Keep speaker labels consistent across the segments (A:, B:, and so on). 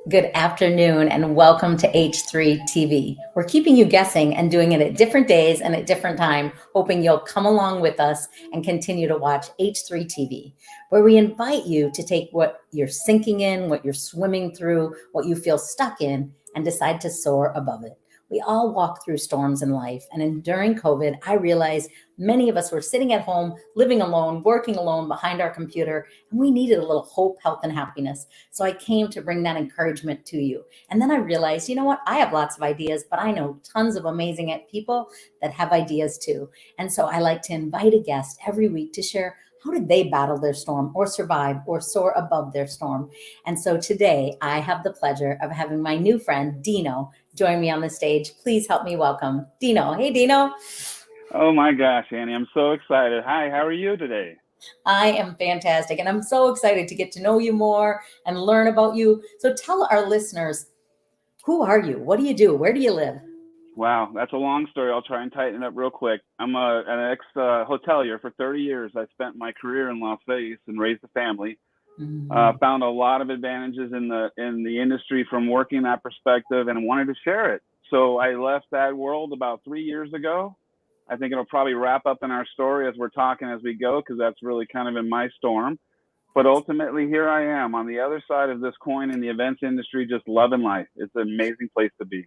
A: Good afternoon and welcome to H3 TV. We're keeping you guessing and doing it at different days and at different time, hoping you'll come along with us and continue to watch H3 TV, where we invite you to take what you're sinking in, what you're swimming through, what you feel stuck in, and decide to soar above it. We all walk through storms in life, and during COVID, I realized many of us were sitting at home, living alone, working alone behind our computer, and we needed a little hope, health, and happiness. So I came to bring that encouragement to you. And then I realized, you know what? I have lots of ideas, but I know tons of amazing people that have ideas too. And so I like to invite a guest every week to share how did they battle their storm or survive or soar above their storm. And so today I have the pleasure of having my new friend, Dino, join me on the stage. Please help me welcome Dino. Hey, Dino.
B: Oh my gosh, Annie, I'm so excited. Hi, how are you today?
A: I am fantastic, and I'm so excited to get to know you more and learn about you. So tell our listeners, who are you? What do you do? Where do you live?
B: Wow, that's a long story. I'll try and tighten it up real quick. I'm an ex-hotelier for 30 years. I spent my career in Las Vegas and raised a family.
A: Mm,
B: Found a lot of advantages in the industry from working that perspective and wanted to share it. So I left that world about 3 years ago. I think it'll probably wrap up in our story as we're talking as we go, because that's really kind of in my storm. But ultimately, here I am on the other side of this coin in the events industry, just loving life. It's an amazing place to be.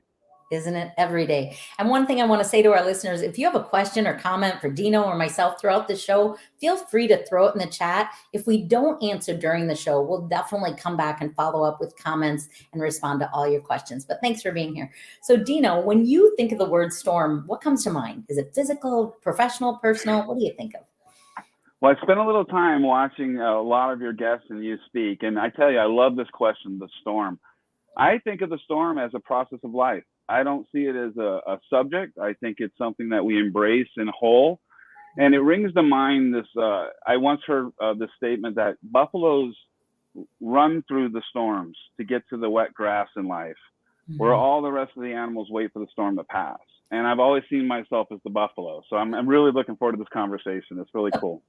A: isn't it every day? And one thing I want to say to our listeners, if you have a question or comment for Dino or myself throughout the show, feel free to throw it in the chat. If we don't answer during the show, we'll definitely come back and follow up with comments and respond to all your questions. But thanks for being here. So Dino, when you think of the word storm, what comes to mind? Is it physical, professional, personal? What do you think of?
B: Well, I spent a little time watching a lot of your guests and you speak, and I tell you, I love this question, the storm. I think of the storm as a process of life. I don't see it as a subject. I think it's something that we embrace in whole. And it rings to mind this. I once heard this statement that buffaloes run through the storms to get to the wet grass in life, where
A: Mhm.
B: all the rest of the animals wait for the storm to pass. And I've always seen myself as the buffalo. So I'm really looking forward to this conversation. It's really cool.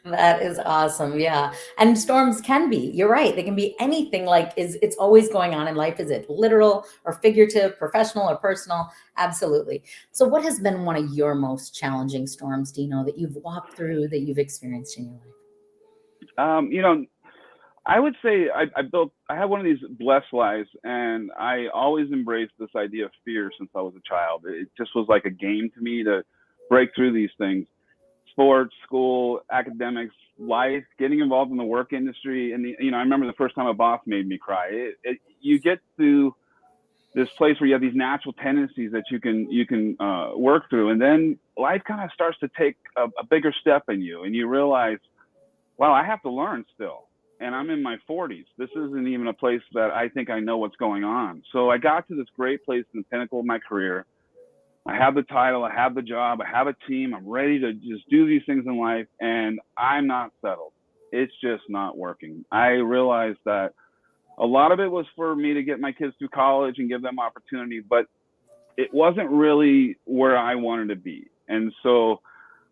A: That is awesome. Yeah. And storms can be, you're right. They can be anything like is it's always going on in life. Is it literal or figurative, professional or personal? Absolutely. So what has been one of your most challenging storms, Dino, that you've walked through, that you've experienced in your life?
B: You know, I would say I have one of these blessed lives, and I always embraced this idea of fear since I was a child. It just was like a game to me to break through these things: sports, school, academics, life, getting involved in the work industry. And I remember the first time a boss made me cry. You get to this place where you have these natural tendencies that you can work through, and then life kind of starts to take a bigger step in you, and you realize, wow, I have to learn still. And I'm in my 40s. This isn't even a place that I think I know what's going on. So I got to this great place in the pinnacle of my career. I have the title, I have the job, I have a team, I'm ready to just do these things in life, and I'm not settled. It's just not working. I realized that a lot of it was for me to get my kids through college and give them opportunity, but it wasn't really where I wanted to be. And so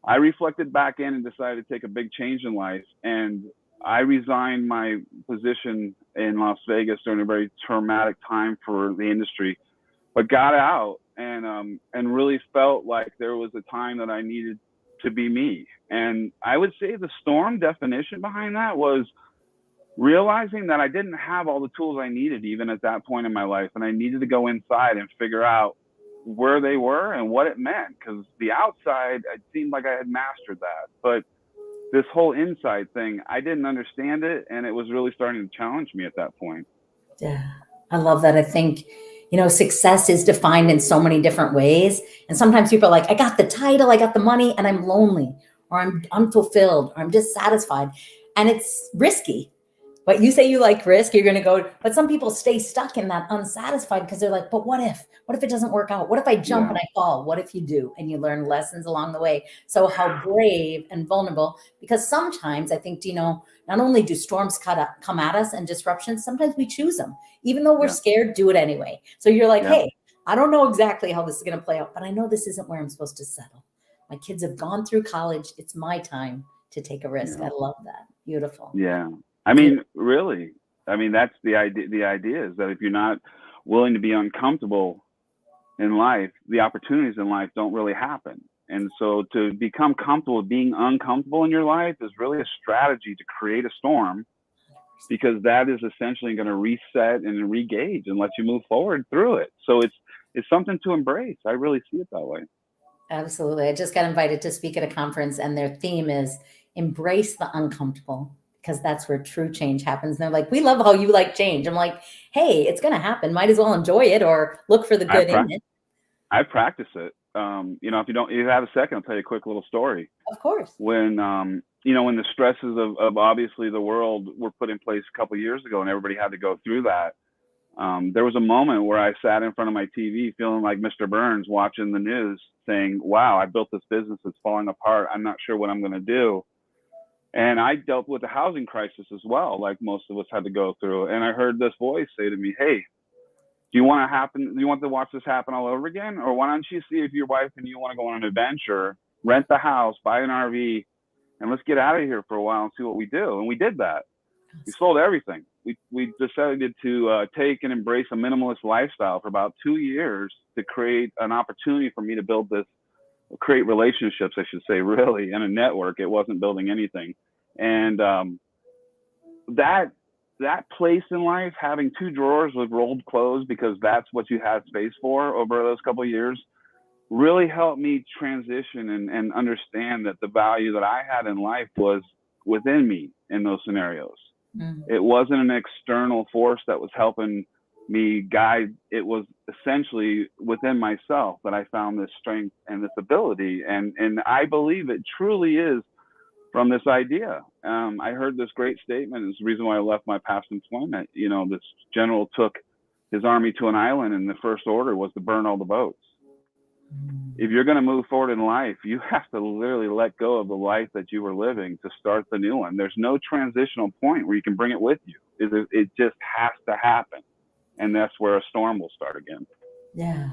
B: I reflected back in and decided to take a big change in life. And I resigned my position in Las Vegas during a very traumatic time for the industry, but got out and really felt like there was a time that I needed to be me. And I would say the storm definition behind that was realizing that I didn't have all the tools I needed even at that point in my life, and I needed to go inside and figure out where they were and what it meant, because the outside, it seemed like I had mastered that, but this whole inside thing, I didn't understand it, and it was really starting to challenge me at that point.
A: Yeah, I love that. I think, success is defined in so many different ways. And sometimes people are like, I got the title, I got the money, and I'm lonely, or I'm unfulfilled, or I'm dissatisfied. And it's risky. But you say you like risk, you're going to go. But some people stay stuck in that unsatisfied because they're like, but what if? What if it doesn't work out? What if I jump
B: Yeah.
A: and I fall? What if you do? And you learn lessons along the way. So, how brave and vulnerable, because sometimes I think, not only do storms come at us and disruptions, sometimes we choose them. Even though we're
B: Yeah.
A: scared, do it anyway. So, you're like,
B: Yeah.
A: hey, I don't know exactly how this is going to play out, but I know this isn't where I'm supposed to settle. My kids have gone through college. It's my time to take a risk.
B: Yeah.
A: I love that. Beautiful.
B: Yeah. I mean, really, I mean, that's the idea. The idea is that if you're not willing to be uncomfortable in life, the opportunities in life don't really happen. And so to become comfortable with being uncomfortable in your life is really a strategy to create a storm, because that is essentially going to reset and re-gauge and let you move forward through it. So it's something to embrace. I really see it that way.
A: Absolutely. I just got invited to speak at a conference, and their theme is embrace the uncomfortable, because that's where true change happens. And they're like, we love how you like change. I'm like, hey, it's going to happen. Might as well enjoy it or look for the good in it.
B: I practice it. If you have a second, I'll tell you a quick little story.
A: Of course.
B: When when the stresses of obviously the world were put in place a couple of years ago, and everybody had to go through that, there was a moment where I sat in front of my TV feeling like Mr. Burns watching the news, saying, wow, I built this business that's falling apart. I'm not sure what I'm going to do. And I dealt with the housing crisis as well, like most of us had to go through. And I heard this voice say to me, hey, do you want to watch this happen all over again? Or why don't you see if your wife and you want to go on an adventure, rent the house, buy an RV, and let's get out of here for a while and see what we do. And we did that. We sold everything. We decided to take and embrace a minimalist lifestyle for about 2 years to create an opportunity for me to create relationships, I should say, really, and a network. It wasn't building anything. And that place in life, having 2 drawers with rolled clothes because that's what you had space for over those couple of years, really helped me transition and understand that the value that I had in life was within me in those scenarios. Mm-hmm. It wasn't an external force that was helping me guide. It was essentially within myself that I found this strength and this ability. And I believe it truly is from this idea. I heard this great statement. It's the reason why I left my past employment. This general took his army to an island, and the first order was to burn all the boats. If you're going to move forward in life, you have to literally let go of the life that you were living to start the new one. There's no transitional point where you can bring it with you. It just has to happen. And that's where a storm will start again.
A: Yeah.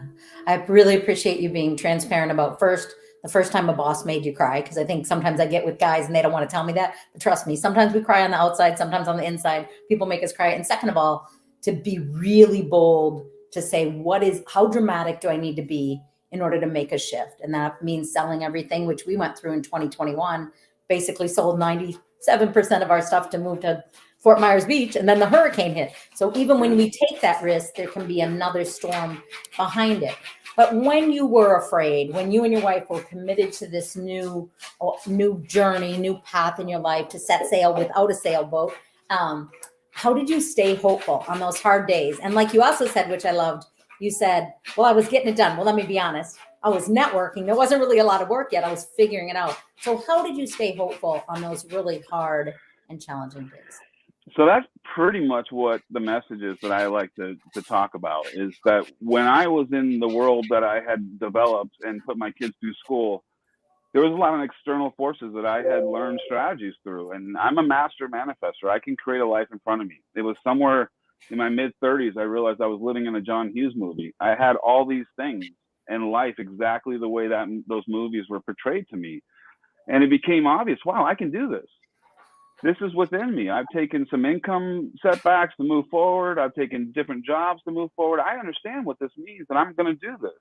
A: I really appreciate you being transparent about the first time a boss made you cry, because I think sometimes I get with guys and they don't want to tell me that. But trust me, sometimes we cry on the outside, sometimes on the inside. People make us cry. And second of all, to be really bold to say, how dramatic do I need to be in order to make a shift? And that means selling everything, which we went through in 2021, basically sold 97% of our stuff to move to Fort Myers Beach, and then the hurricane hit. So even when we take that risk, there can be another storm behind it. But when you were afraid, when you and your wife were committed to this new journey, new path in your life to set sail without a sailboat, how did you stay hopeful on those hard days? And like you also said, which I loved, you said, well, I was getting it done. Well, let me be honest. I was networking. There wasn't really a lot of work yet. I was figuring it out. So how did you stay hopeful on those really hard and challenging days?
B: So that's pretty much what the message is that I like to talk about, is that when I was in the world that I had developed and put my kids through school, there was a lot of external forces that I had learned strategies through. And I'm a master manifestor. I can create a life in front of me. It was somewhere in my mid-30s, I realized I was living in a John Hughes movie. I had all these things in life exactly the way that those movies were portrayed to me. And it became obvious, wow, I can do this. This is within me. I've taken some income setbacks to move forward. I've taken different jobs to move forward. I understand what this means, and I'm going to do this.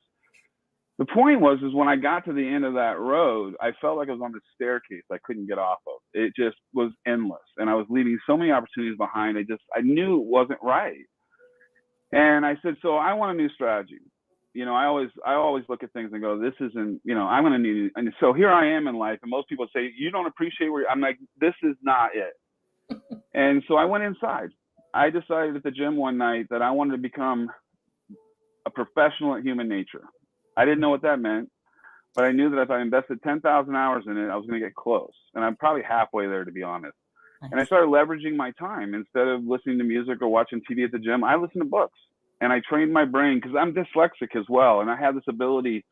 B: The point is when I got to the end of that road, I felt like I was on this staircase I couldn't get off of. It just was endless. And I was leaving so many opportunities behind. I knew it wasn't right. And I said, so I want a new strategy. I always look at things and go, this isn't, I'm going to need it. And so here I am in life. And most people say, you don't appreciate I'm like, this is not it. And so I went inside. I decided at the gym one night that I wanted to become a professional at human nature. I didn't know what that meant, but I knew that if I invested 10,000 hours in it, I was going to get close. And I'm probably halfway there, to be honest. Nice. And I started leveraging my time. Instead of listening to music or watching TV at the gym, I listened to books. And I trained my brain, because I'm dyslexic as well. And I have this ability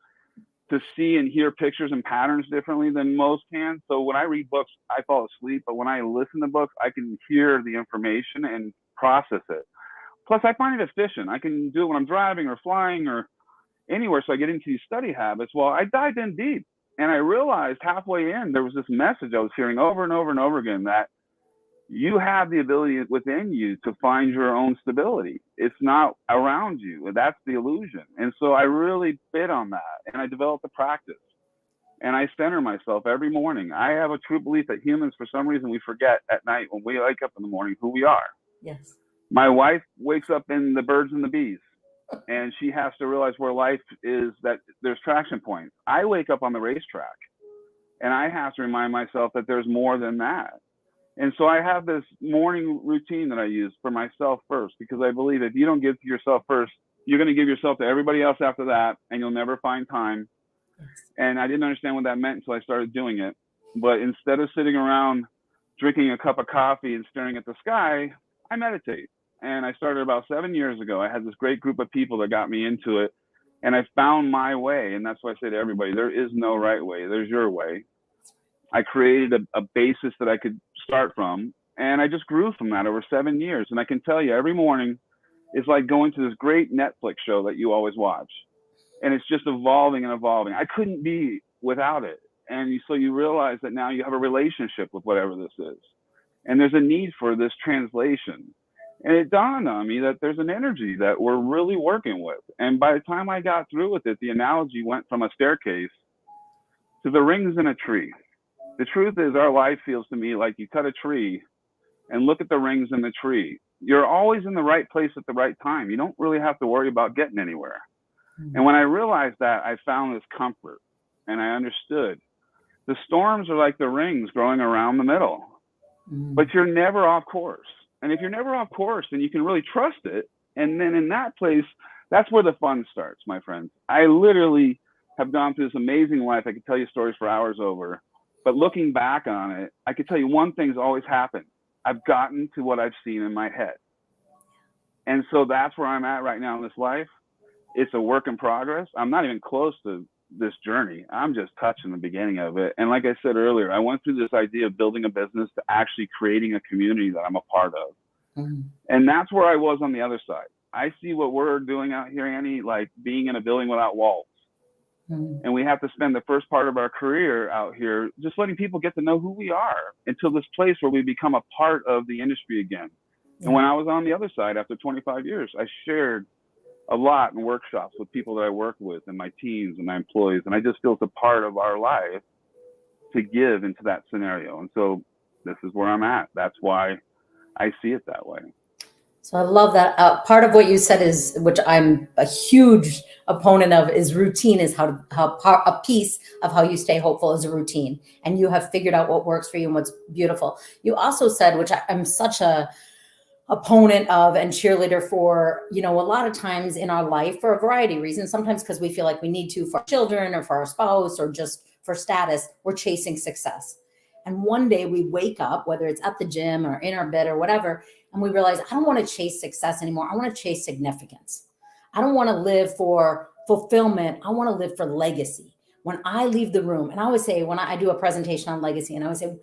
B: to see and hear pictures and patterns differently than most can. So when I read books, I fall asleep. But when I listen to books, I can hear the information and process it. Plus, I find it efficient. I can do it when I'm driving or flying or anywhere. So I get into these study habits. Well, I dived in deep. And I realized halfway in, there was this message I was hearing over and over and over again, that You have the ability within you to find your own stability. It's not around you. That's the illusion. And so I really bid on that, and I developed a practice, and I center myself every morning. I have a true belief that humans, for some reason, we forget at night when we wake up in the morning who we are.
A: Yes.
B: My wife wakes up in the birds and the bees, and she has to realize where life is, that there's traction points. I wake up on the racetrack, and I have to remind myself that there's more than that. And so I have this morning routine that I use for myself first, because I believe if you don't give to yourself first, you're going to give yourself to everybody else after that, and you'll never find time.
A: Yes.
B: And I didn't understand what that meant until I started doing it. But instead of sitting around drinking a cup of coffee and staring at the sky, I meditate. And I started about 7 years ago. I had this great group of people that got me into it, and I found my way. And that's why I say to everybody, there is no right way. There's your way. I created a basis that I could start from, and I just grew from that over 7 years. And I can tell you, every morning is like going to this great Netflix show that you always watch, and it's just evolving and evolving. I couldn't be without it. And so you realize that now you have a relationship with whatever this is, and there's a need for this translation. And it dawned on me that there's an energy that we're really working with. And by the time I got through with it, the analogy went from a staircase to the rings in a tree. The truth is, our life feels to me like you cut a tree and look at the rings in the tree. You're always in the right place at the right time. You don't really have to worry about getting anywhere. Mm-hmm. And when I realized that, I found this comfort, and I understood. The storms are like the rings growing around the middle, but you're never off course. And if you're never off course, then you can really trust it. And then in that place, that's where the fun starts, my friends. I literally have gone through this amazing life. I could tell you stories for hours over. But looking back on it, I could tell you one thing's always happened. I've gotten to what I've seen in my head. And so that's where I'm at right now in this life. It's a work in progress. I'm not even close to this journey. I'm just touching the beginning of it. And like I said earlier, I went through this idea of building a business to actually creating a community that I'm a part of. Mm-hmm. And that's where I was on the other side. I see what we're doing out here, Annie, like being in a building without walls. And we have to spend the first part of our career out here just letting people get to know who we are until this place where we become a part of the industry again. Yeah. And when I was on the other side after 25 years, I shared a lot in workshops with people that I work with and my teams and my employees. And I just feel it's a part of our life to give into that scenario. And so this is where I'm at. That's why I see it that way.
A: So I love that. Part of what you said is, which I'm a huge opponent of, is routine is how a piece of how you stay hopeful is a routine. And you have figured out what works for you and what's beautiful. You also said, which I'm such a opponent of and cheerleader for, a lot of times in our life for a variety of reasons, sometimes because we feel like we need to for our children or for our spouse or just for status, we're chasing success. And one day we wake up, whether it's at the gym or in our bed or whatever, and we realize, I don't want to chase success anymore. I want to chase significance. I don't want to live for fulfillment. I want to live for legacy. When I leave the room, and I always say, when I do a presentation on legacy, and I always say,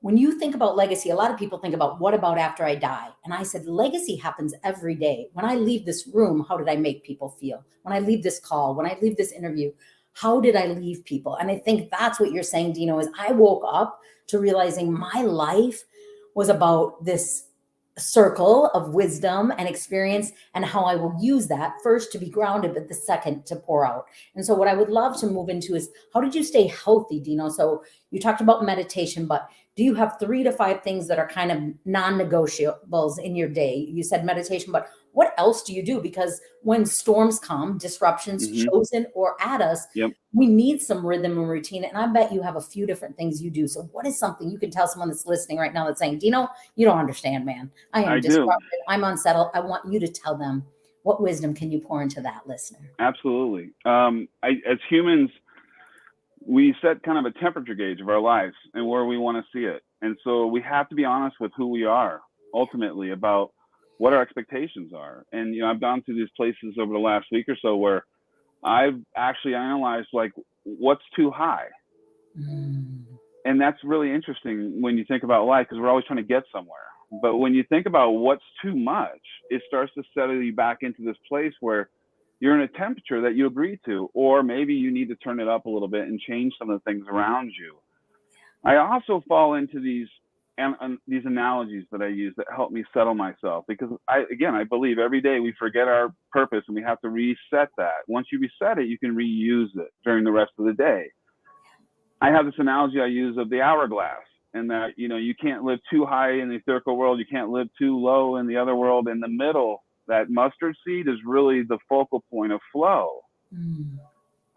A: when you think about legacy, a lot of people think about, what about after I die? And I said, legacy happens every day. When I leave this room, how did I make people feel? When I leave this call, when I leave this interview, how did I leave people? And I think that's what you're saying, Dino, is I woke up to realizing my life was about this circle of wisdom and experience, and how I will use that first to be grounded, but the second to pour out. And so what I would love to move into is, how did you stay healthy, Dino? So you talked about meditation, but do you have 3 to 5 things that are kind of non-negotiables in your day? You said meditation, but what else do you do? Because when storms come, disruptions, chosen or at us, we need some rhythm and routine. And I bet you have a few different things you do. So what is something you can tell someone that's listening right now that's saying, Dino, you don't understand, man. I am disrupted. I'm unsettled. I want you to tell them, what wisdom can you pour into that listener?
B: Absolutely. As humans, we set kind of a temperature gauge of our lives and where we want to see it. And so we have to be honest with who we are ultimately about what our expectations are. And, I've gone through these places over the last week or so where I've actually analyzed, like, what's too high. And that's really interesting when you think about life, because we're always trying to get somewhere. But when you think about what's too much, it starts to settle you back into this place where you're in a temperature that you agree to, or maybe you need to turn it up a little bit and change some of the things around you. I also fall into these and these analogies that I use that help me settle myself, because I believe every day we forget our purpose and we have to reset that. Once you reset it, you can reuse it during the rest of the day. I have this analogy I use of the hourglass, and that, you can't live too high in the etherical world. You can't live too low in the other world. In the middle, that mustard seed is really the focal point of flow. Mm.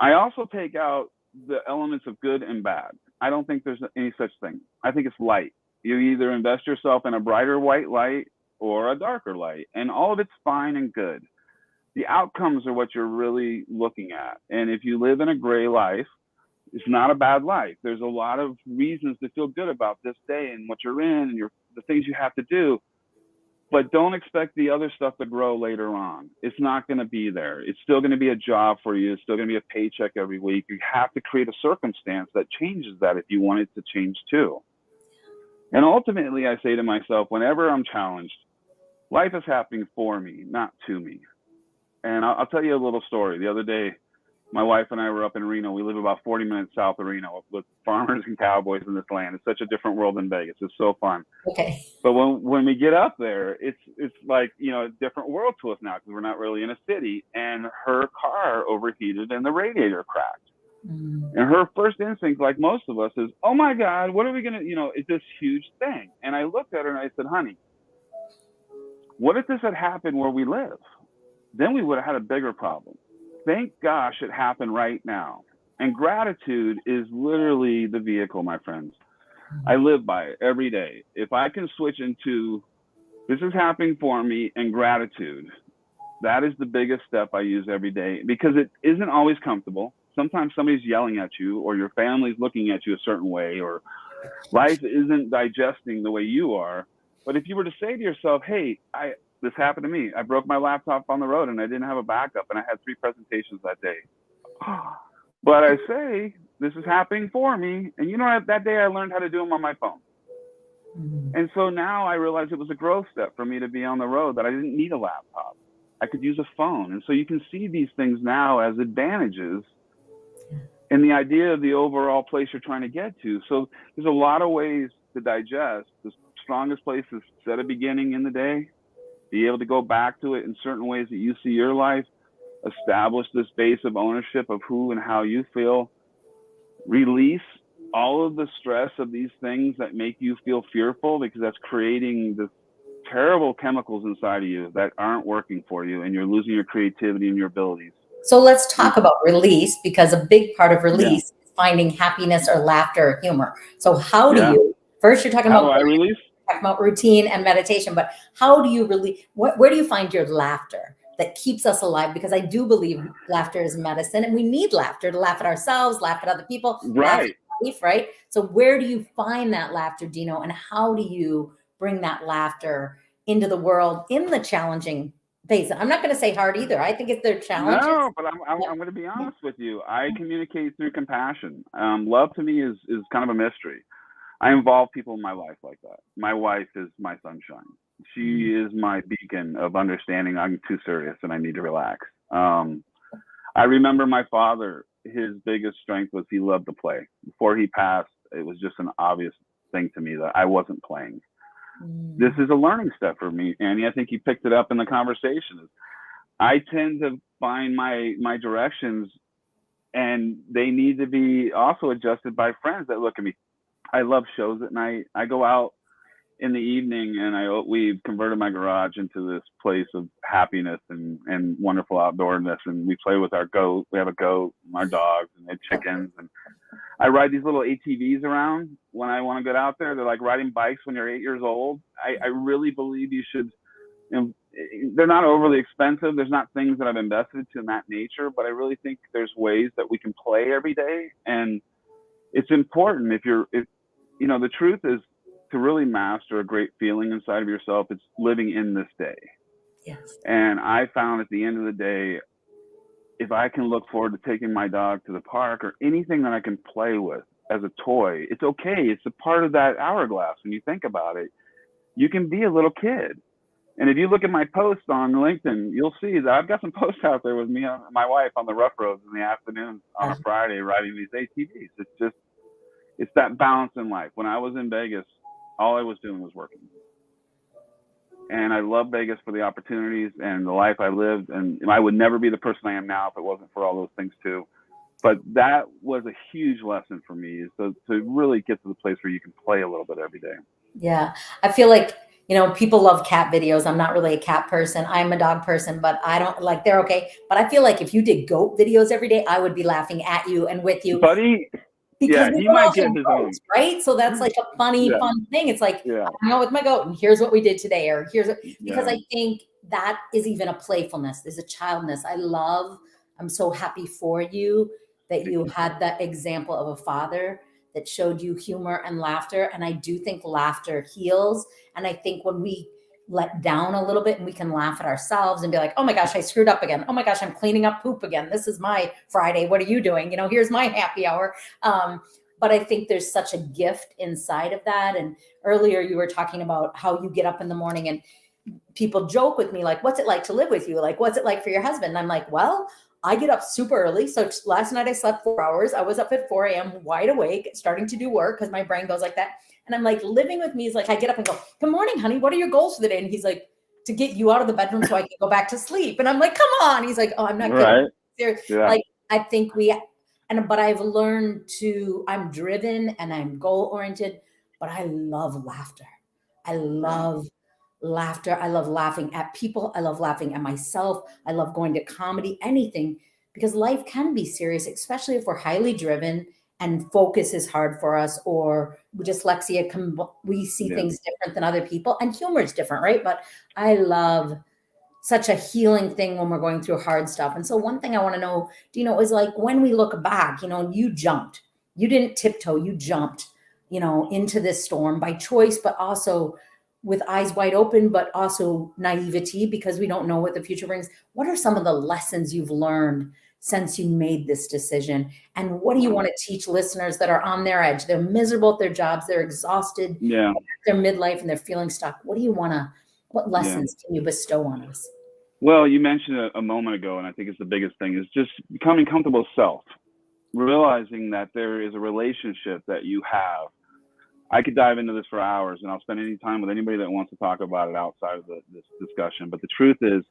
B: I also take out the elements of good and bad. I don't think there's any such thing. I think it's light. You either invest yourself in a brighter white light or a darker light, and all of it's fine and good. The outcomes are what you're really looking at. And if you live in a gray life, it's not a bad life. There's a lot of reasons to feel good about this day and what you're in and the things you have to do. But don't expect the other stuff to grow later on. It's not going to be there. It's still going to be a job for you. It's still going to be a paycheck every week. You have to create a circumstance that changes that if you want it to change too. And ultimately, I say to myself, whenever I'm challenged, life is happening for me, not to me. And I'll tell you a little story. The other day, my wife and I were up in Reno. We live about 40 minutes south of Reno with farmers and cowboys in this land. It's such a different world than Vegas. It's so fun.
A: Okay.
B: But when we get up there, it's like, a different world to us now, because we're not really in a city. And her car overheated and the radiator cracked. Mm. And her first instinct, like most of us, is, oh my God, what are we going to, it's this huge thing. And I looked at her and I said, honey, what if this had happened where we live? Then we would have had a bigger problem. Thank gosh it happened right now. And gratitude is literally the vehicle, my friends. I live by it every day. If I can switch into this is happening for me and gratitude, that is the biggest step I use every day, because it isn't always comfortable. Sometimes somebody's yelling at you, or your family's looking at you a certain way, or life isn't digesting the way you are. But if you were to say to yourself, hey, this happened to me. I broke my laptop on the road and I didn't have a backup, and I had 3 presentations that day. But I say, this is happening for me. And that day I learned how to do them on my phone. Mm-hmm. And so now I realize it was a growth step for me to be on the road, that I didn't need a laptop. I could use a phone. And so you can see these things now as advantages in the idea of the overall place you're trying to get to. So there's a lot of ways to digest. The strongest place is set a beginning in the day, be able to go back to it in certain ways that you see your life, establish this base of ownership of who and how you feel, release all of the stress of these things that make you feel fearful, because that's creating the terrible chemicals inside of you that aren't working for you, and you're losing your creativity and your abilities.
A: So let's talk about release, because a big part of release is finding happiness or laughter or humor. So how do you, first you're talking
B: how
A: about
B: do I release?
A: Talking about routine and meditation, but how do you really, where do you find your laughter that keeps us alive? Because I do believe laughter is medicine, and we need laughter to laugh at ourselves, laugh at other people, laugh at life, right? So where do you find that laughter, Dino, and how do you bring that laughter into the world in the challenging phase? I'm not going to say hard either. I think they're challenges.
B: No, but I'm going to be honest with you. I communicate through compassion. Love to me is kind of a mystery. I involve people in my life like that. My wife is my sunshine. She is my beacon of understanding I'm too serious and I need to relax. I remember my father, his biggest strength was he loved to play. Before he passed, it was just an obvious thing to me that I wasn't playing. This is a learning step for me, Annie. I think you picked it up in the conversation. I tend to find my directions, and they need to be also adjusted by friends that look at me. I love shows at night. I go out in the evening, and we've converted my garage into this place of happiness and wonderful outdoorness. And we play with our goat. We have a goat, our dogs, and they have chickens. And I ride these little ATVs around when I want to get out there. They're like riding bikes when you're 8 years old. I really believe you should. They're not overly expensive. There's not things that I've invested to in that nature, but I really think there's ways that we can play every day, and it's important. The truth is, to really master a great feeling inside of yourself, it's living in this day.
A: Yes.
B: And I found at the end of the day, if I can look forward to taking my dog to the park or anything that I can play with as a toy, it's okay. It's a part of that hourglass. When you think about it, you can be a little kid. And if you look at my posts on LinkedIn, you'll see that I've got some posts out there with me and my wife on the rough roads in the afternoons on a Friday riding these ATVs. It's that balance in life. When I was in Vegas, all I was doing was working. And I love Vegas for the opportunities and the life I lived. And I would never be the person I am now if it wasn't for all those things too. But that was a huge lesson for me, is to really get to the place where you can play a little bit every day.
A: Yeah. I feel like, people love cat videos. I'm not really a cat person. I'm a dog person, but I don't like, they're okay. But I feel like if you did goat videos every day, I would be laughing at you and with you.
B: Buddy,
A: Because
B: he
A: we don't all
B: might get
A: have
B: his
A: goats,
B: own.
A: right? So that's like a funny,
B: Yeah.
A: fun thing. It's like,
B: Yeah.
A: I'm out with my goat and here's what we did today, or because
B: Yeah.
A: I think that is even a playfulness. There's a childness. I'm so happy for you that you had that example of a father that showed you humor and laughter. And I do think laughter heals. And I think when we let down a little bit and we can laugh at ourselves and be like, oh my gosh, I screwed up again. Oh my gosh, I'm cleaning up poop again. This is my Friday. What are you doing? Here's my happy hour. But I think there's such a gift inside of that. And earlier you were talking about how you get up in the morning, and people joke with me, like, what's it like to live with you? Like, what's it like for your husband? And I'm like, well, I get up super early. So last night I slept 4 hours. I was up at 4 a.m. wide awake, starting to do work because my brain goes like that. And I'm like, living with me is like, I get up and go, good morning, honey. What are your goals for the day? And he's like, to get you out of the bedroom so I can go back to sleep. And I'm like, come on. He's like, oh, I'm not
B: right.
A: kidding.
B: Yeah.
A: Like, I think but I've learned I'm driven and I'm goal oriented, but I love laughter. I love laughter. I love laughing at people. I love laughing at myself. I love going to comedy, anything, because life can be serious, especially if we're highly driven and focus is hard for us, or dyslexia, we see things different than other people, and humor is different, right? But I love such a healing thing when we're going through hard stuff. And so one thing I want to know, is like, when we look back, you jumped, you didn't tiptoe, you jumped, into this storm by choice, but also with eyes wide open, but also naivety, because we don't know what the future brings. What are some of the lessons you've learned since you made this decision? And what do you want to teach listeners that are on their edge? They're miserable at their jobs. They're exhausted.
B: Yeah.
A: They're midlife and they're feeling stuck. What lessons can you bestow on us?
B: Well, you mentioned a moment ago, and I think it's the biggest thing, is just becoming comfortable with self, realizing that there is a relationship that you have. I could dive into this for hours, and I'll spend any time with anybody that wants to talk about it outside of this discussion. But the truth is,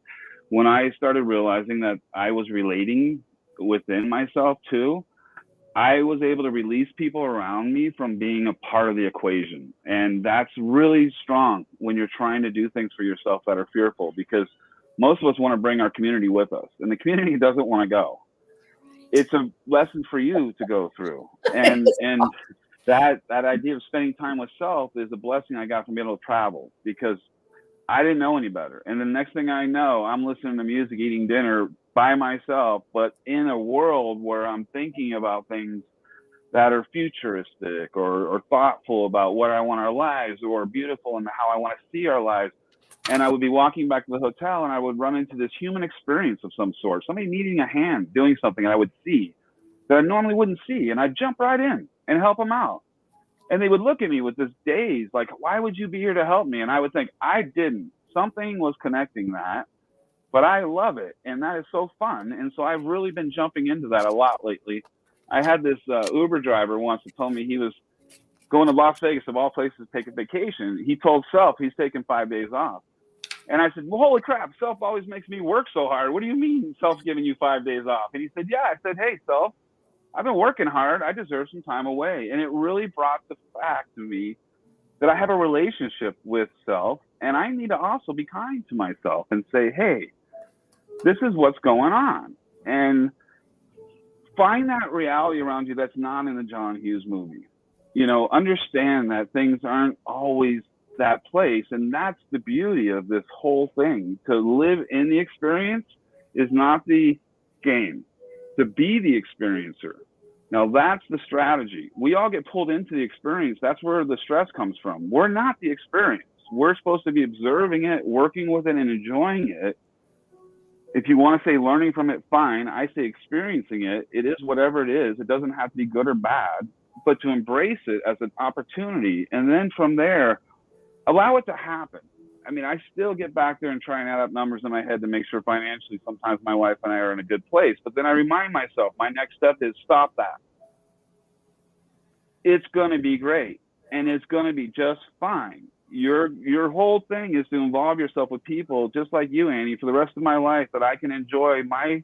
B: when I started realizing that I was relating within myself too, I was able to release people around me from being a part of the equation. And that's really strong when you're trying to do things for yourself that are fearful, because most of us want to bring our community with us, and the community doesn't want to go. It's a lesson for you to go through. And that idea of spending time with self is a blessing I got from being able to travel, because I didn't know any better. And the next thing I know, I'm listening to music, eating dinner by myself, but in a world where I'm thinking about things that are futuristic or thoughtful about what I want our lives, or beautiful and how I want to see our lives. And I would be walking back to the hotel, and I would run into this human experience of some sort, somebody needing a hand, doing something I would see that I normally wouldn't see. And I'd jump right in and help them out. And they would look at me with this daze, like, why would you be here to help me? And I would think, I didn't. Something was connecting that, but I love it. And that is so fun. And so I've really been jumping into that a lot lately. I had this Uber driver once that told me he was going to Las Vegas, of all places, to take a vacation. He told self he's taking 5 days off. And I said, well, holy crap, self always makes me work so hard. What do you mean self's giving you 5 days off? And he said, yeah. I said, hey, self, I've been working hard. I deserve some time away. And it really brought the fact to me that I have a relationship with self, and I need to also be kind to myself and say, hey, this is what's going on. And find that reality around you that's not in the John Hughes movie. Understand that things aren't always that place. And that's the beauty of this whole thing. To live in the experience is not the game. To be the experiencer. Now that's the strategy. We all get pulled into the experience. That's where the stress comes from. We're not the experience. We're supposed to be observing it, working with it, and enjoying it. If you want to say learning from it, fine. I say experiencing it. It is whatever it is. It doesn't have to be good or bad, but to embrace it as an opportunity. And then from there, allow it to happen. I mean, I still get back there and try and add up numbers in my head to make sure financially sometimes my wife and I are in a good place. But then I remind myself, my next step is stop that. It's going to be great. and it's going to be just fine. Your whole thing is to involve yourself with people just like you, Annie, for the rest of my life, that I can enjoy my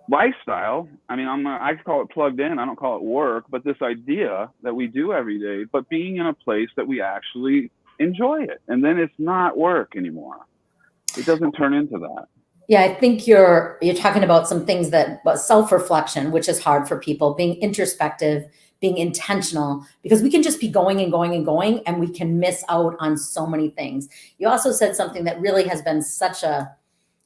B: lifestyle. I mean, I call it plugged in. I don't call it work, but this idea that we do every day, but being in a place that we actually enjoy it. And then it's not work anymore. It doesn't turn into that.
A: Yeah, I think you're talking about some things that, but self-reflection, which is hard for people, being introspective, being intentional, because we can just be going and going and going, and we can miss out on so many things. You also said something that really has been such a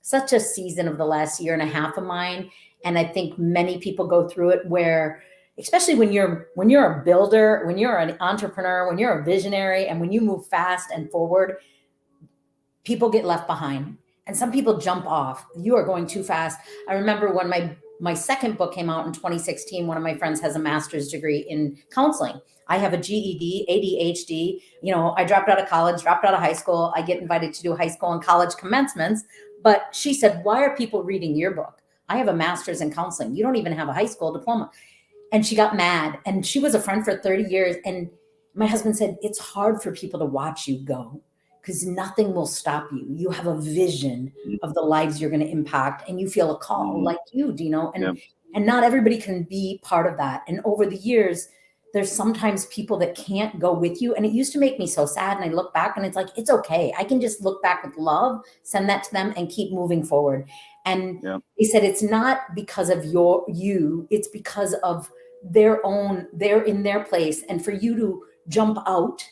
A: season of the last year and a half of mine, and I think many people go through it, where especially when you're a builder, when you're an entrepreneur, when you're a visionary, and when you move fast and forward, people get left behind. And some people jump off. You are going too fast. I remember when my second book came out in 2016, one of my friends has a master's degree in counseling. I have a GED, ADHD. You know, I dropped out of college, dropped out of high school. I get invited to do high school and college commencements. But she said, why are people reading your book? I have a master's in counseling. You don't even have a high school diploma. And she got mad. And she was a friend for 30 years. And my husband said, it's hard for people to watch you go, because nothing will stop you. You have a vision of the lives you're going to impact, and you feel a call like you, Dino. And not everybody can be part of that. And over the years, there's sometimes people that can't go with you. And it used to make me so sad. And I look back and it's like, it's okay. I can just look back with love, send that to them, and keep moving forward. And he said, it's not because of you, it's because of they're in their place. And for you to jump out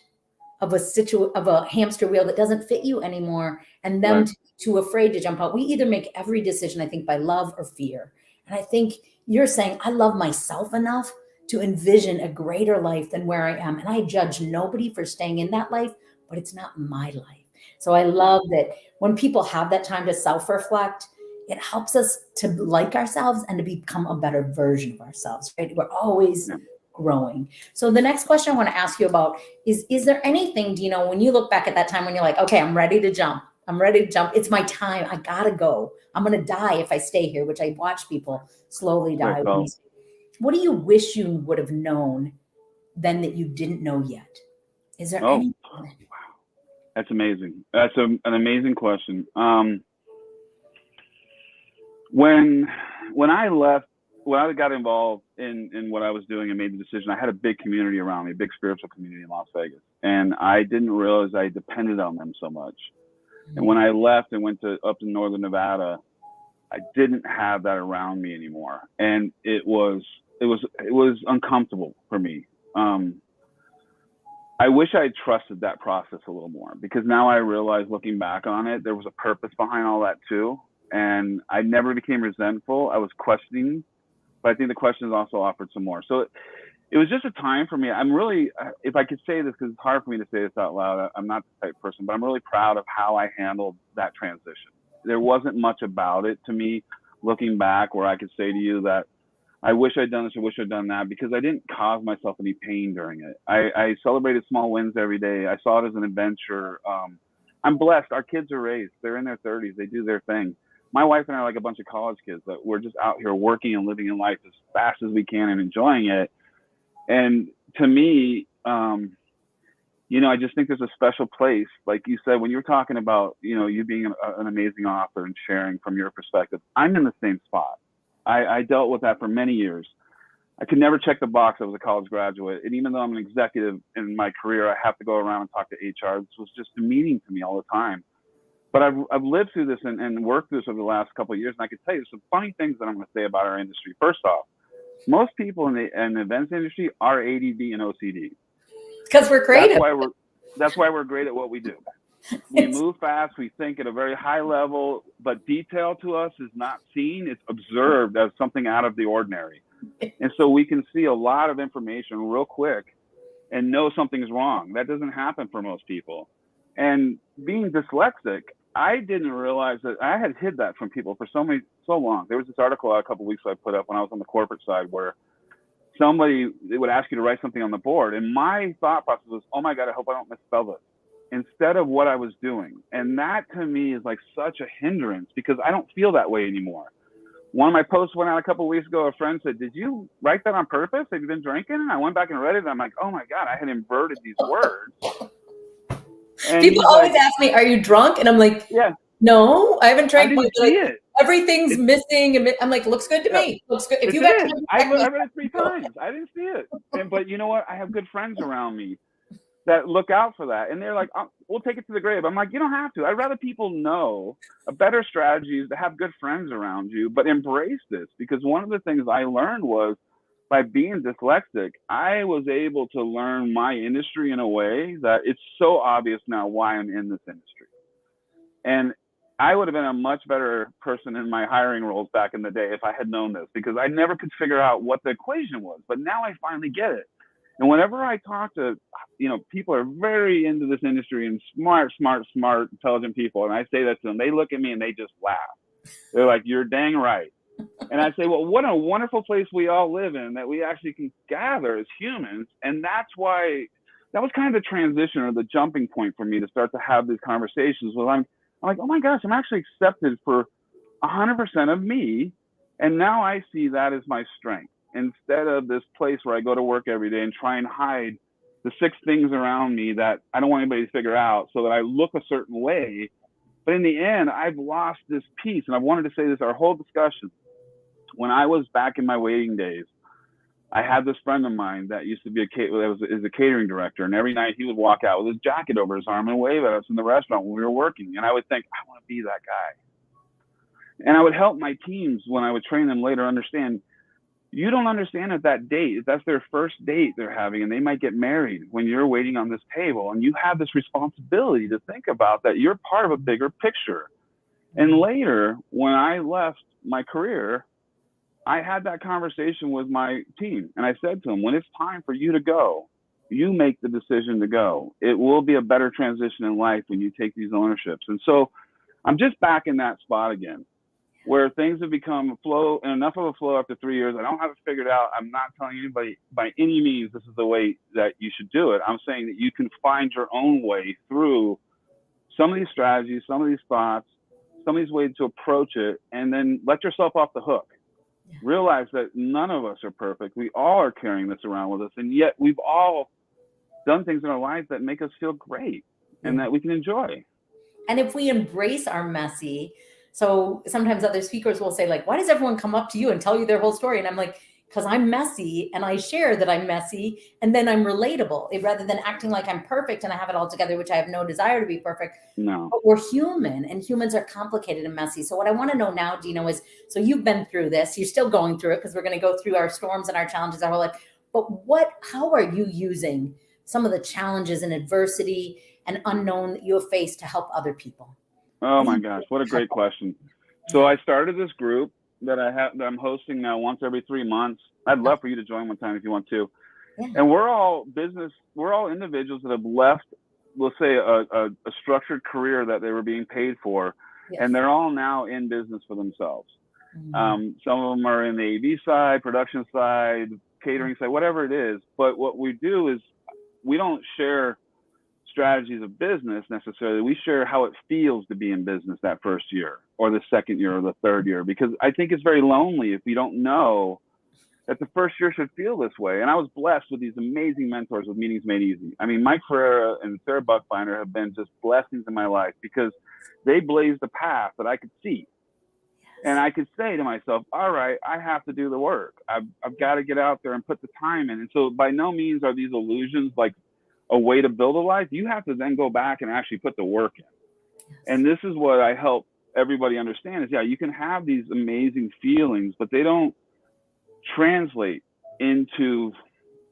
A: of a hamster wheel that doesn't fit you anymore, and them too afraid to jump out. We either make every decision, I think, by love or fear. And I think you're saying, I love myself enough to envision a greater life than where I am. And I judge nobody for staying in that life, but it's not my life. So I love that when people have that time to self-reflect, it helps us to like ourselves and to become a better version of ourselves, right? We're always growing. So the next question I want to ask you about is there anything, do you know, when you look back at that time when you're like, okay, I'm ready to jump. It's my time. I gotta go. I'm going to die if I stay here, which I watch people slowly die. What do you wish you would have known then that you didn't know yet? Is there anything?
B: Wow. That's amazing. That's an amazing question. When I left, when I got involved in what I was doing and made the decision, I had a big community around me, a big spiritual community in Las Vegas. And I didn't realize I depended on them so much. And when I left and went up to Northern Nevada, I didn't have that around me anymore. And it was uncomfortable for me. I wish I had trusted that process a little more, because now I realize, looking back on it, there was a purpose behind all that too. And I never became resentful. I was questioning, but I think the questions also offered some more. So it was just a time for me. I'm really, if I could say this, because it's hard for me to say this out loud, I'm not the type of person, but I'm really proud of how I handled that transition. There wasn't much about it to me, looking back, where I could say to you that I wish I'd done this, I wish I'd done that, because I didn't cause myself any pain during it. I celebrated small wins every day. I saw it as an adventure. I'm blessed. Our kids are raised. They're in their 30s. They do their thing. My wife and I are like a bunch of college kids that we're just out here working and living in life as fast as we can and enjoying it. And to me, I just think there's a special place, like you said, when you were talking about, you being an amazing author and sharing from your perspective. I'm in the same spot. I dealt with that for many years. I could never check the box. I was a college graduate. And even though I'm an executive in my career, I have to go around and talk to HR. This was just demeaning to me all the time. But I've lived through this and worked through this over the last couple of years. And I can tell you some funny things that I'm going to say about our industry. First off, most people in the events industry are ADD and OCD.
A: Because we're creative.
B: That's why we're great at what we do. We move fast. We think at a very high level, but detail to us is not seen. It's observed as something out of the ordinary. And so we can see a lot of information real quick and know something's wrong. That doesn't happen for most people. And being dyslexic, I didn't realize that I had hid that from people for so long. There was this article a couple of weeks ago I put up when I was on the corporate side, where they would ask you to write something on the board. And my thought process was, oh my God, I hope I don't misspell this, instead of what I was doing. And that to me is like such a hindrance, because I don't feel that way anymore. one of my posts went out a couple of weeks ago. A friend said, "Did you write that on purpose? Have you been drinking?" And I went back and read it. And I'm like, "Oh my God, I had inverted these words." And
A: People
B: he's
A: always
B: like,
A: ask me, "Are you drunk?" And I'm like,
B: "Yeah,
A: "No, I haven't
B: I
A: drank."
B: didn't
A: Like
B: see it.
A: everything's missing, and I'm like, "Looks good to
B: Yeah,
A: me. Looks good." If
B: it
A: you got
B: did.
A: time to
B: I
A: check me,
B: read it 3 times. I didn't see it. But you know what? I have good friends around me that look out for that, and they're like, "We'll take it to the grave." I'm like, "You don't have to. I'd rather people know a better strategy is to have good friends around you, but embrace this." Because one of the things I learned was by being dyslexic, I was able to learn my industry in a way that it's so obvious now why I'm in this industry. And I would have been a much better person in my hiring roles back in the day if I had known this, because I never could figure out what the equation was. But now I finally get it. And whenever I talk to, people are very into this industry and smart, intelligent people, and I say that to them, they look at me and they just laugh. They're like, "You're dang right." And I say, "Well, what a wonderful place we all live in, that we actually can gather as humans." And that's why that was kind of the transition or the jumping point for me to start to have these conversations with I'm like, "Oh my gosh, I'm actually accepted for 100% of me." And now I see that as my strength, instead of this place where I go to work every day and try and hide the 6 things around me that I don't want anybody to figure out so that I look a certain way. But in the end, I've lost this piece. And I wanted to say this our whole discussion. When I was back in my waiting days, I had this friend of mine that used to be is a catering director, and every night he would walk out with his jacket over his arm and wave at us in the restaurant when we were working. And I would think, I want to be that guy. And I would help my teams when I would train them later understand, you don't understand at that date, if that's their first date they're having, and they might get married when you're waiting on this table, and you have this responsibility to think about that you're part of a bigger picture. And later, when I left my career, I had that conversation with my team, and I said to them, when it's time for you to go, you make the decision to go. It will be a better transition in life when you take these ownerships. And so I'm just back in that spot again, where things have become a flow, and enough of a flow after 3 years. I don't have it figured out. I'm not telling anybody by any means this is the way that you should do it. I'm saying that you can find your own way through some of these strategies, some of these thoughts, some of these ways to approach it, and then let yourself off the hook. Realize that none of us are perfect. We all are carrying this around with us, and yet we've all done things in our lives that make us feel great and that we can enjoy.
A: And if we embrace our messy, so sometimes other speakers will say, like, "Why does everyone come up to you and tell you their whole story?" And I'm like, because I'm messy and I share that I'm messy, and then I'm relatable, rather than acting like I'm perfect and I have it all together, which I have no desire to be perfect.
B: No.
A: But we're human, and humans are complicated and messy. So what I want to know now, Dino, is, so you've been through this, you're still going through it, because we're going to go through our storms and our challenges our whole life. But how are you using some of the challenges and adversity and unknown that you have faced to help other people?
B: Oh my gosh, what a great question. So I started this group that I'm hosting now once every 3 months. I'd love for you to join one time if you want to. Yeah. And we're all individuals that have left, let's say, a structured career that they were being paid for, yes. And they're all now in business for themselves. Mm-hmm. Some of them are in the AV side, production side, catering side, whatever it is. But what we do is we don't share strategies of business necessarily. We share how it feels to be in business that first year or the second year or the third year, because I think it's very lonely if you don't know that the first year should feel this way. And I was blessed with these amazing mentors with Meetings Made Easy. I mean, Mike Ferreira and Sarah Buckbinder have been just blessings in my life, because they blazed a path that I could see. And I could say to myself, all right, I have to do the work. I've got to get out there and put the time in. And so by no means are these illusions like a way to build a life. You have to then go back and actually put the work in. Yes. And this is what I help everybody understand is, yeah, you can have these amazing feelings, but they don't translate into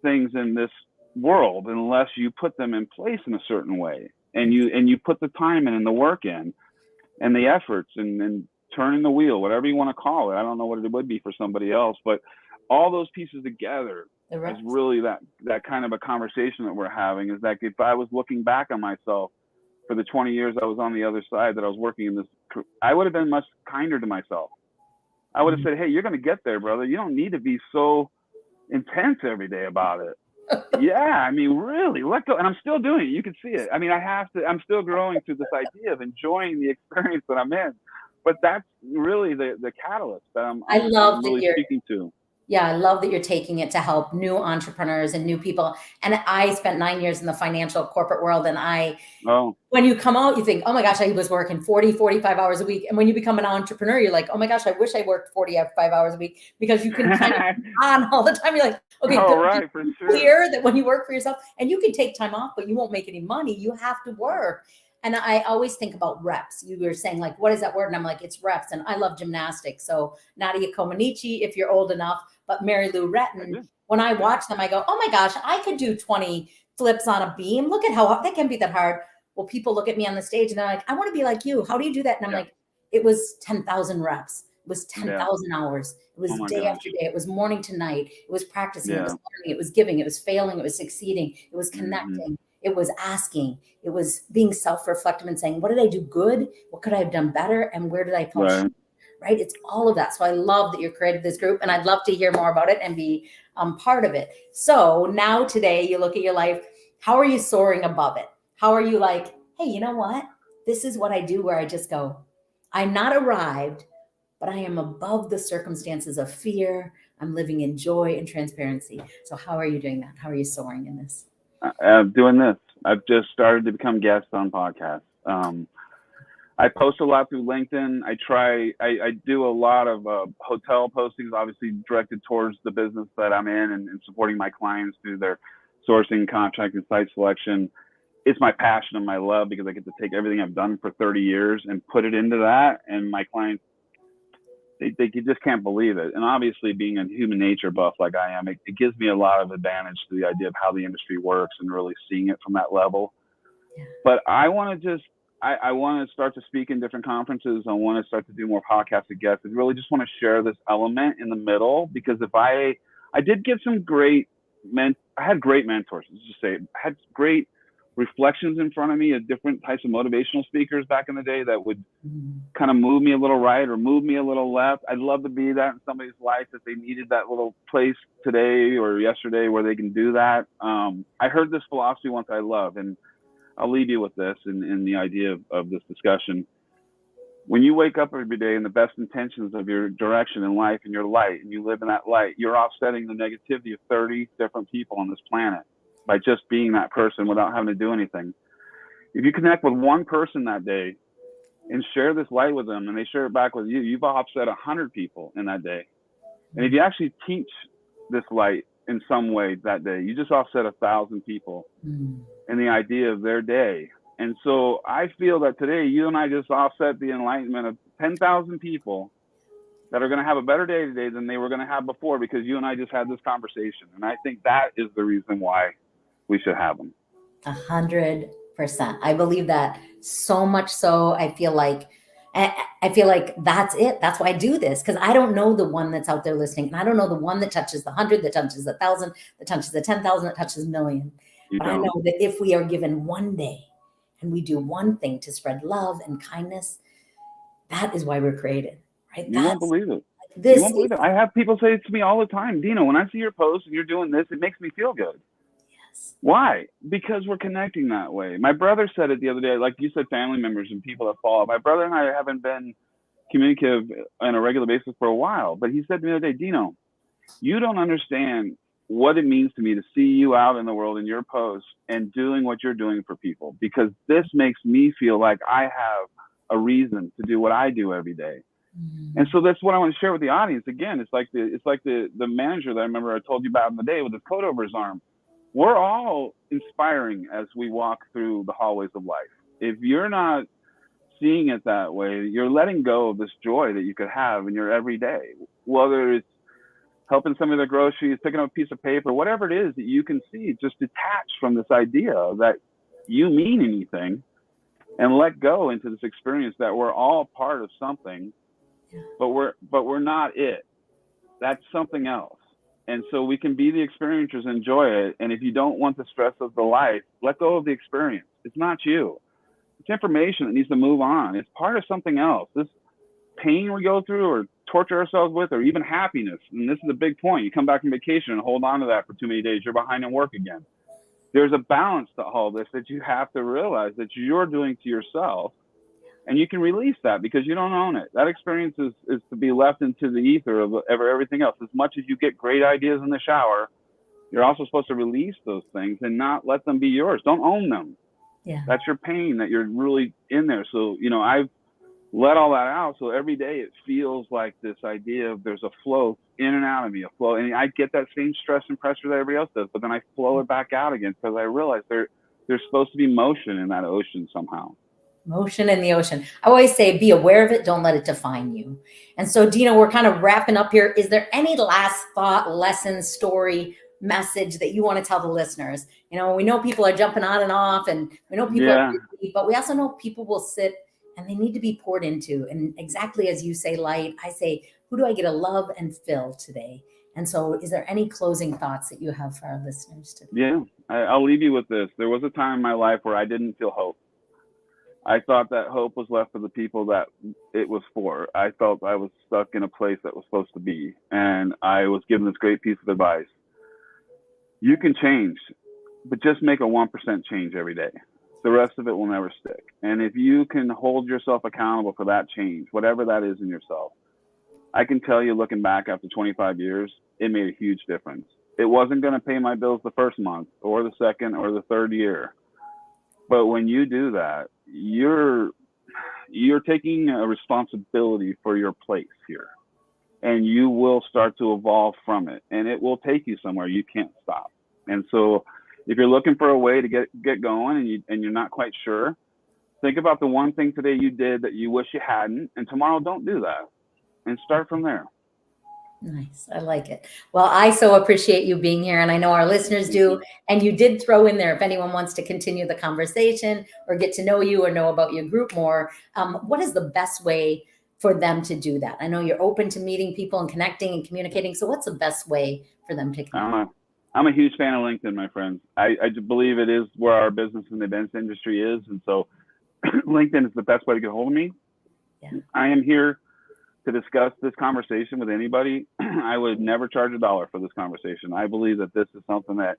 B: things in this world unless you put them in place in a certain way. And you put the time in and the work in and the efforts and turning the wheel, whatever you want to call it. I don't know what it would be for somebody else, but all those pieces together is really that kind of a conversation that we're having, is that if I was looking back on myself for the 20 years I was on the other side, that I was working in this, I would have been much kinder to myself. I would have said, hey, you're going to get there, brother. You don't need to be so intense every day about it. Yeah, I mean, really, let go. And I'm still doing it. You can see it. I mean, I'm still growing through this idea of enjoying the experience that I'm in. but that's really the catalyst that
A: I love
B: I'm
A: that
B: really
A: you're,
B: speaking to.
A: yeah, I love that you're taking it to help new entrepreneurs and new people. And I spent 9 years in the financial corporate world, and
B: Oh,
A: when you come out, you think, oh my gosh, I was working 40, 45 hours a week. And when you become an entrepreneur, you're like, oh my gosh, I wish I worked 45 hours a week, because you can kind of on all the time. You're like, okay,
B: oh,
A: don't you
B: right, for sure.
A: clear that when you work for yourself, and you can take time off, but you won't make any money. You have to work. And I always think about reps. You were saying, like, what is that word? And I'm like, it's reps. And I love gymnastics. So Nadia Comaneci, if you're old enough, but Mary Lou Retton, when I watch them, I go, oh my gosh, I could do 20 flips on a beam. Look at how that can be that hard. Well, people look at me on the stage and they're like, I want to be like you. How do you do that? And I'm like, it was 10,000 reps. It was 10,000 hours. It was day after day. It was morning to night. It was practicing. It was learning. It was giving. It was failing. It was succeeding. It was connecting. It was asking. It was being self-reflective and saying, what did I do good? What could I have done better? And where did I fall short? Right? It's all of that. So I love that you created this group, and I'd love to hear more about it and be part of it. So now today you look at your life. How are you soaring above it? How are you like, hey, you know what? This is what I do, where I just go, I'm not arrived, but I am above the circumstances of fear. I'm living in joy and transparency. So how are you doing that? How are you soaring in this?
B: Doing this. I've just started to become guests on podcasts. I post a lot through LinkedIn. I do a lot of hotel postings, obviously directed towards the business that I'm in, and supporting my clients through their sourcing, contracting, site selection. It's my passion and my love, because I get to take everything I've done for 30 years and put it into that. And my clients, they just can't believe it. And obviously, being a human nature buff like I am, it gives me a lot of advantage to the idea of how the industry works and really seeing it from that level. But I want to I want to start to speak in different conferences. I want to start to do more podcasts with guests. I really just want to share this element in the middle, because if I did get some great I had great mentors. Let's just say I had great reflections in front of me of different types of motivational speakers back in the day that would kind of move me a little right or move me a little left. I'd love to be that in somebody's life, that they needed that little place today or yesterday where they can do that. I heard this philosophy once I love, and I'll leave you with this in the idea of this discussion. When you wake up every day in the best intentions of your direction in life and your light, and you live in that light, you're offsetting the negativity of 30 different people on this planet by just being that person without having to do anything. If you connect with one person that day and share this light with them, and they share it back with you, you've offset 100 people in that day. And if you actually teach this light in some way that day, you just offset 1,000 people in the idea of their day. And so I feel that today, you and I just offset the enlightenment of 10,000 people that are going to have a better day today than they were going to have before, because you and I just had this conversation. And I think that is the reason why we should have them.
A: 100%. I believe that so much so. I feel like that's it. That's why I do this, because I don't know the one that's out there listening, and I don't know the one that touches the 100, that touches 1,000, that touches the 10,000, that touches 1,000,000. But I know that if we are given one day and we do one thing to spread love and kindness, that is why we're created, right?
B: You won't believe it. You won't believe it. I have people say it to me all the time, Dino, when I see your post and you're doing this, it makes me feel good.
A: Yes.
B: Why? Because we're connecting that way. My brother said it the other day, like you said, family members and people that follow. My brother and I haven't been communicative on a regular basis for a while, but he said to me the other day, Dino, you don't understand what it means to me to see you out in the world in your posts and doing what you're doing for people, because this makes me feel like I have a reason to do what I do every day. And so that's what I want to share with the audience. Again, it's like the manager that I remember I told you about in the day with his coat over his arm. We're all inspiring as we walk through the hallways of life. If you're not seeing it that way, you're letting go of this joy that you could have in your everyday, whether it's helping somebody with their groceries, picking up a piece of paper, whatever it is that you can see, just detach from this idea that you mean anything and let go into this experience that we're all part of something, but we're not it. That's something else. And so we can be the experiencers, enjoy it. And if you don't want the stress of the life, let go of the experience. It's not you. It's information that needs to move on. It's part of something else. This pain we go through or torture ourselves with, or even happiness. And this is a big point. You come back from vacation and hold on to that for too many days. You're behind in work again. There's a balance to all this that you have to realize that you're doing to yourself. and you can release that because you don't own it. That experience is to be left into the ether of everything else. As much as you get great ideas in the shower, you're also supposed to release those things and not let them be yours. Don't own them.
A: Yeah.
B: That's your pain that you're really in there. So, I've let all that out. So every day it feels like this idea of there's a flow in and out of me, a flow. And I get that same stress and pressure that everybody else does, but then I flow it back out again because I realize there's supposed to be motion in that ocean somehow.
A: Motion in the ocean. I always say, be aware of it. Don't let it define you. And so, Dino, we're kind of wrapping up here. Is there any last thought, lesson, story, message that you want to tell the listeners? We know people are jumping on and off, and we know people are busy, but we also know people will sit and they need to be poured into. And exactly as you say, light, I say, who do I get to love and fill today? And so is there any closing thoughts that you have for our listeners today?
B: Yeah, I'll leave you with this. There was a time in my life where I didn't feel hope. I thought that hope was left for the people that it was for. I felt I was stuck in a place that was supposed to be. And I was given this great piece of advice. You can change, but just make a 1% change every day. The rest of it will never stick. And if you can hold yourself accountable for that change, whatever that is in yourself, I can tell you, looking back after 25 years, it made a huge difference. It wasn't going to pay my bills the first month or the second or the third year. But when you do that, you're taking a responsibility for your place here, and you will start to evolve from it, and it will take you somewhere you can't stop. And so if you're looking for a way to get going and you're not quite sure, think about the one thing today you did that you wish you hadn't, and tomorrow don't do that, and start from there.
A: Nice. I like it. Well, I so appreciate you being here, and I know our listeners do. And you did throw in there, if anyone wants to continue the conversation or get to know you or know about your group more, what is the best way for them to do that? I know you're open to meeting people and connecting and communicating. So what's the best way for them to connect?
B: I'm a huge fan of LinkedIn, my friends. I believe it is where our business and events industry is. And so LinkedIn is the best way to get hold of me. Yeah. I am here to discuss this conversation with anybody. I would never charge $1 for this conversation. I believe that this is something that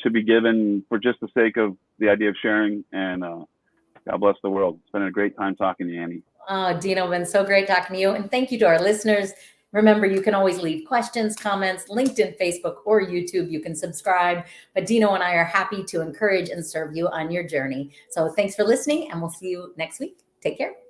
B: should be given for just the sake of the idea of sharing, and God bless the world. It's been a great time talking to you, Annie.
A: Oh, Dino, been so great talking to you. And thank you to our listeners. Remember, you can always leave questions, comments, LinkedIn, Facebook, or YouTube. You can subscribe. But Dino and I are happy to encourage and serve you on your journey. So thanks for listening, and we'll see you next week. Take care.